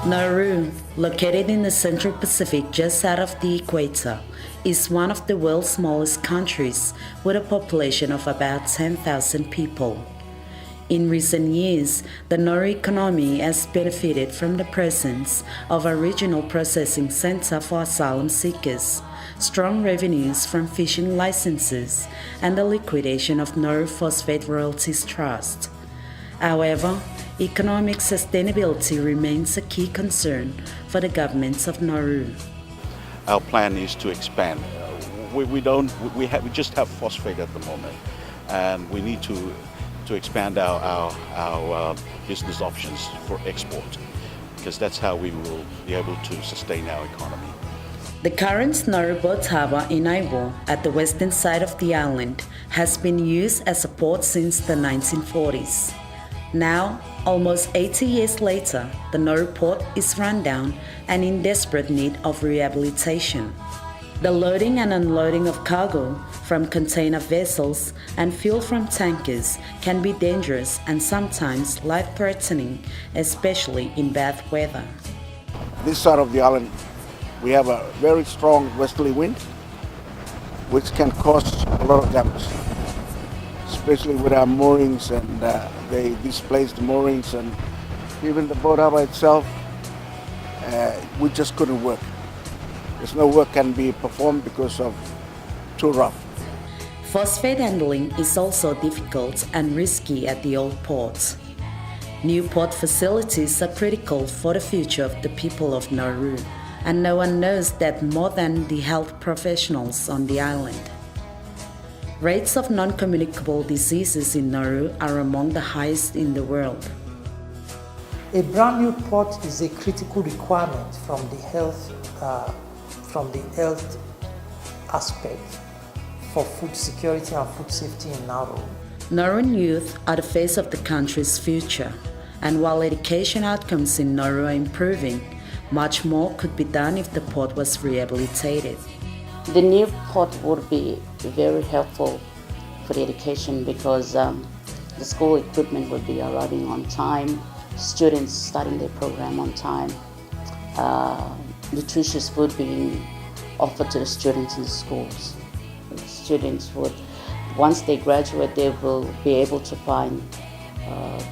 Nauru, located in the Central Pacific just south of the equator, is one of the world's smallest countries with a population of about 10,000 people. In recent years, the Nauru economy has benefited from the presence of a regional processing center for asylum seekers, strong revenues from fishing licenses, and the liquidation of Nauru Phosphate Royalties Trust. However, economic sustainability remains a key concern for the governments of Nauru. Our plan is to expand. We just have phosphate at the moment, and we need to expand our business options for export, because that's how we will be able to sustain our economy. The current Nauru Boat Harbour in Nauru, at the western side of the island, has been used as a port since the 1940s. Now, almost 80 years later, the Nauru port is run down and in desperate need of rehabilitation. The loading and unloading of cargo from container vessels and fuel from tankers can be dangerous and sometimes life-threatening, especially in bad weather. This side of the island, we have a very strong westerly wind, which can cause a lot of damage, especially with our moorings, and they displaced the moorings, and even the boat harbour itself, we just couldn't work. There's no work can be performed because of too rough. Phosphate handling is also difficult and risky at the old port. New port facilities are critical for the future of the people of Nauru, and no one knows that more than the health professionals on the island. Rates of non-communicable diseases in Nauru are among the highest in the world. A brand new port is a critical requirement from the health aspect for food security and food safety in Nauru. Nauruan youth are the face of the country's future, and while education outcomes in Nauru are improving, much more could be done if the port was rehabilitated. The new port would be very helpful for the education, because the school equipment would be arriving on time, students starting their program on time, nutritious food being offered to the students in the schools. Students would, once they graduate, they will be able to find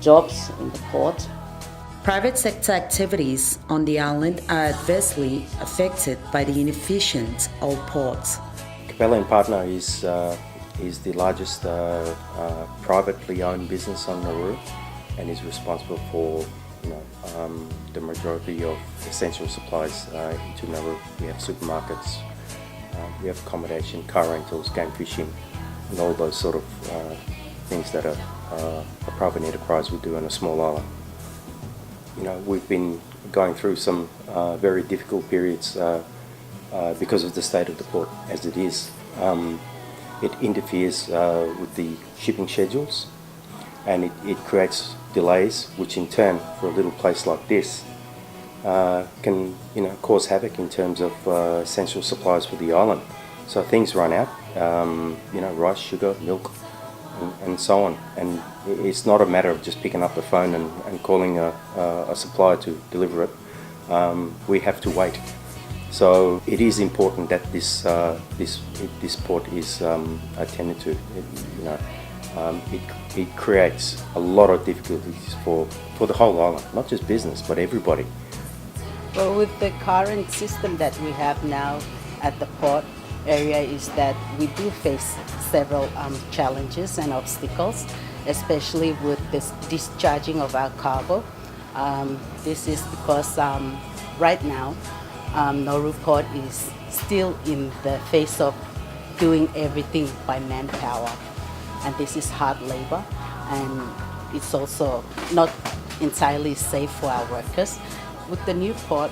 jobs in the port. Private sector activities on the island are adversely affected by the inefficient old ports. Capella & Partner is the largest privately owned business on Nauru, and is responsible for the majority of essential supplies into Nauru. We have supermarkets, we have accommodation, car rentals, game fishing, and all those sort of things that a private enterprise would do on a small island. We've been going through some very difficult periods because of the state of the port as it is. It interferes with the shipping schedules, and it creates delays, which in turn, for a little place like this, can cause havoc in terms of essential supplies for the island. So things run out, rice, sugar, milk, and so on. And it's not a matter of just picking up the phone and calling a supplier to deliver it. We have to wait. So it is important that this port is attended to. It creates a lot of difficulties for the whole island, not just business, but everybody. Well, with the current system that we have now at the port area, is that we do face several challenges and obstacles, especially with this discharging of our cargo. This is because right now Nauru Port is still in the phase of doing everything by manpower, and this is hard labor, and it's also not entirely safe for our workers. With the new port,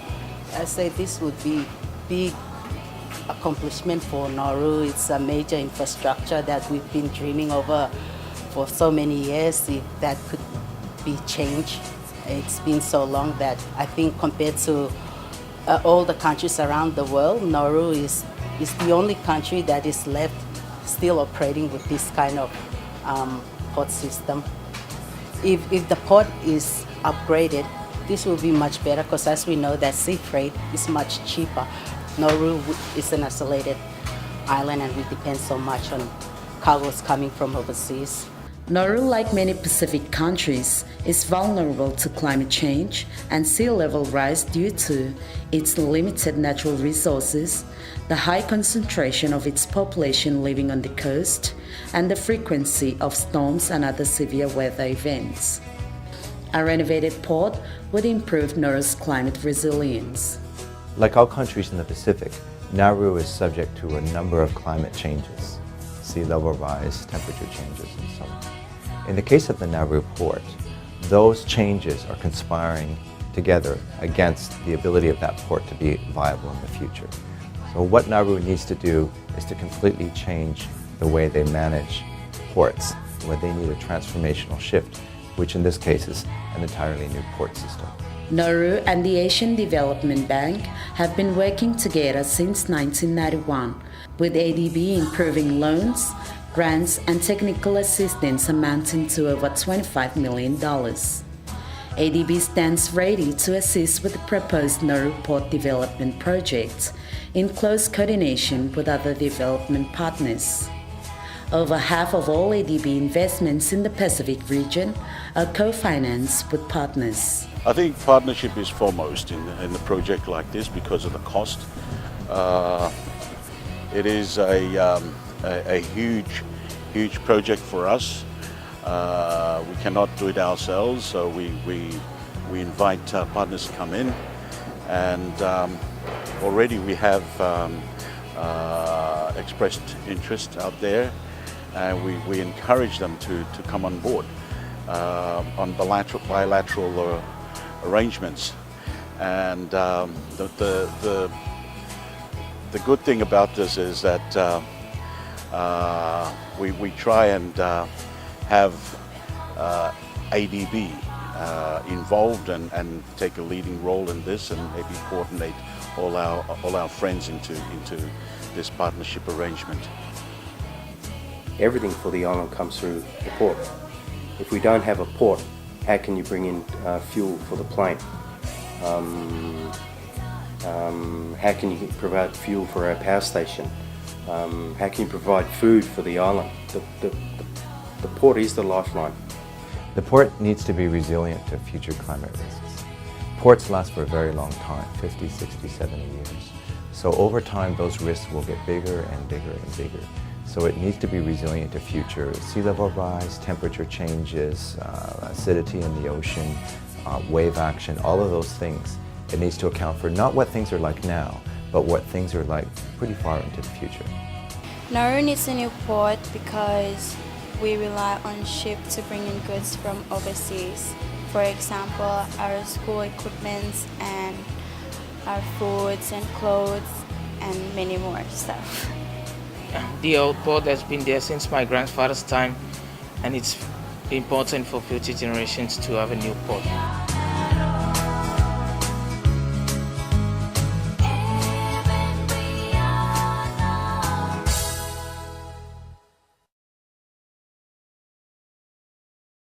I say this would be big accomplishment for Nauru. It's a major infrastructure that we've been dreaming over for so many years. If that could be changed, it's been so long that I think compared to all the countries around the world, Nauru is the only country that is left still operating with this kind of port system. If the port is upgraded, this will be much better because as we know that sea freight is much cheaper. Nauru is an isolated island and we depend so much on cargoes coming from overseas. Nauru, like many Pacific countries, is vulnerable to climate change and sea level rise due to its limited natural resources, the high concentration of its population living on the coast, and the frequency of storms and other severe weather events. A renovated port would improve Nauru's climate resilience. Like all countries in the Pacific, Nauru is subject to a number of climate changes, sea level rise, temperature changes, and so on. In the case of the Nauru port, those changes are conspiring together against the ability of that port to be viable in the future. So what Nauru needs to do is to completely change the way they manage ports, where they need a transformational shift, which in this case is an entirely new port system. Nauru and the Asian Development Bank have been working together since 1991, with ADB improving loans, grants and technical assistance amounting to over $25 million. ADB stands ready to assist with the proposed Nauru Port Development Project in close coordination with other development partners. Over half of all ADB investments in the Pacific region are co-financed with partners. I think partnership is foremost in a project like this because of the cost. It is a huge project for us. We cannot do it ourselves, so we invite partners to come in, and already we have expressed interest out there, and we encourage them to come on board on bilateral arrangements. And the good thing about this is that we try and have ADB involved and take a leading role in this, and maybe coordinate all our friends into this partnership arrangement. Everything for the island comes through the port. If we don't have a port, how can you bring in fuel for the plane? How can you provide fuel for our power station? How can you provide food for the island? The port is the lifeline. The port needs to be resilient to future climate risks. Ports last for a very long time, 50, 60, 70 years. So over time, those risks will get bigger and bigger and bigger. So it needs to be resilient to future sea level rise, temperature changes, acidity in the ocean, wave action, all of those things. It needs to account for not what things are like now, but what things are like pretty far into the future. Nauru needs a new port because we rely on ships to bring in goods from overseas. For example, our school equipment and our foods and clothes and many more stuff. The old port has been there since my grandfather's time, and it's important for future generations to have a new port.